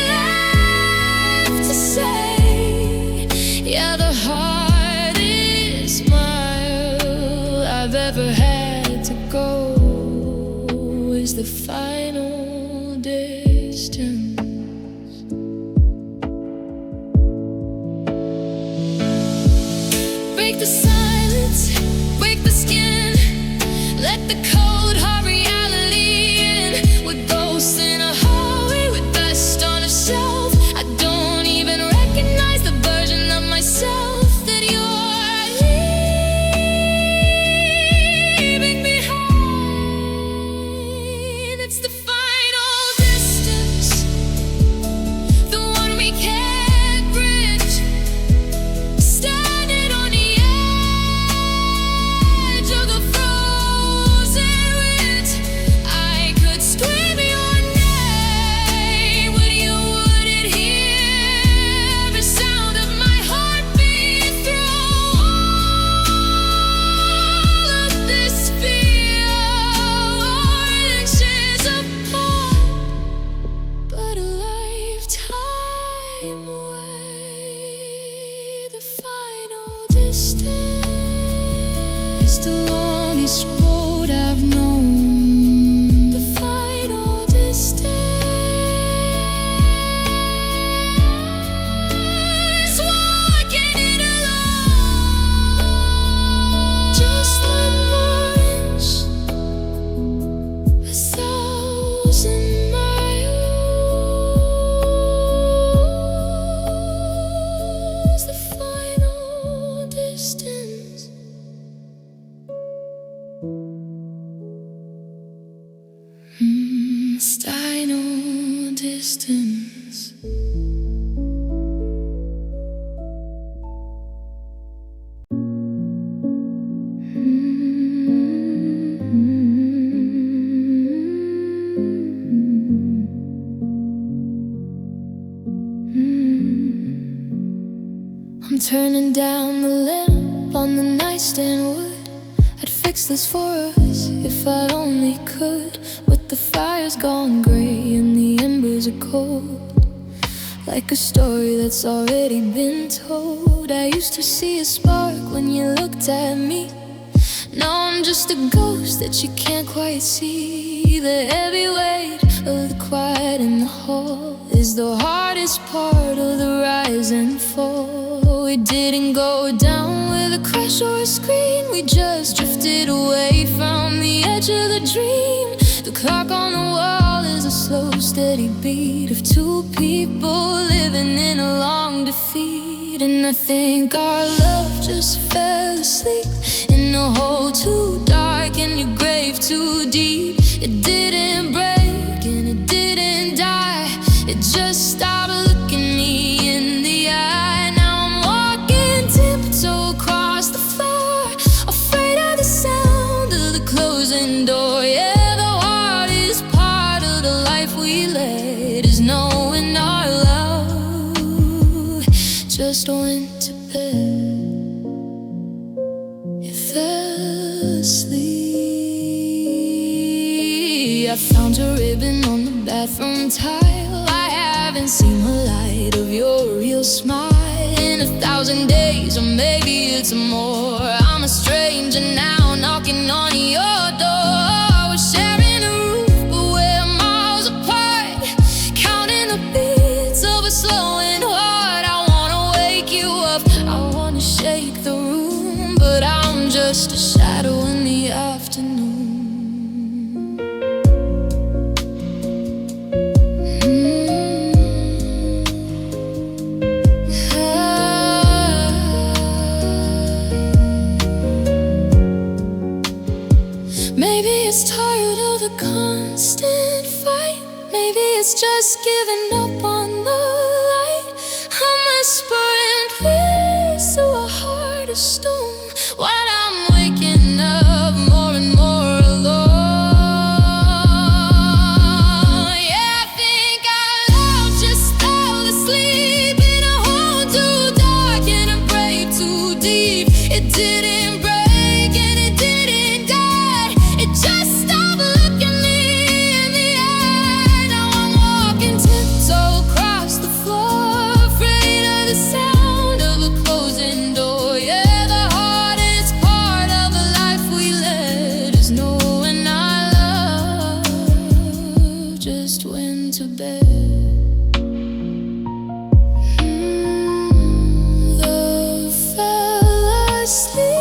left to say. Yeah, the hardest mile I've ever had to go is the final distance. Break the silence, break the skin, let the cold hard reality in. We're ghosts in a hallway with dust on a shelf. I don't even recognize the version of myself that you're leaving behind. It's the final distance, the one we can't bridge. Standing on the edge of the frozen ridge, I could scream your name, but you wouldn't hear the sound of my heartbeat through all of this fear. Inches apart, but a lifetime away. The final distance is the longest road I've known. The final distance, walking it alone. Just one more inch, 1,000 miles. The final distance. Final distance. I'm turning down the lamp on the nightstand wood. I'd fix this for us if I only could. But the fire's gone gray and the embers are cold, like a story that's already been told. I used to see a spark when you looked at me. Now I'm just a ghost that you can't quite see. The heavy weight of the quiet in the hall is the hardest part of the rise and fall. We didn't go down with a crash or a scream, we just drifted away from the edge of the dream. The clock on the wall is a slow, steady beat of two people living in a long defeat. And I think our love just fell asleep in a hole too dark and your grave too deep. It didn't break and it didn't die, it just stopped looking me in the eye. Now I'm walking tiptoe across the tile. I haven't seen the light of your real smile in 1,000 days, or maybe it's more. I'm a stranger now, knocking on your door. We're sharing a roof, but we're miles apart, counting the beats of a slowing heart. I wanna wake you up, I wanna shake the room, but I'm just a shadow in the afternoon. Maybe it's tired of the constant fight. Maybe it's just giving up on the light. I'm whispering please to a heart of stone while I'm waking up more and more alone. Yeah, I think our love just fell asleep in a hole too dark and a grave too deep. It didn't break and it didn't die. It just stopped looking me in the eye. Now I'm walking tiptoe across the floor, afraid of the sound of a closing door. Yeah, the hardest part of the life we led is knowing our love just went to bed. Love fell asleep.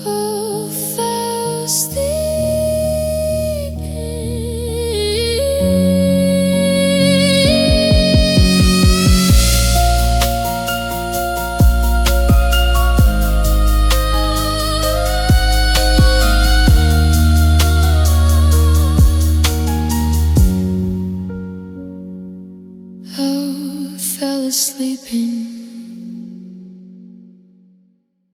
Who fell asleep? Who fell asleep in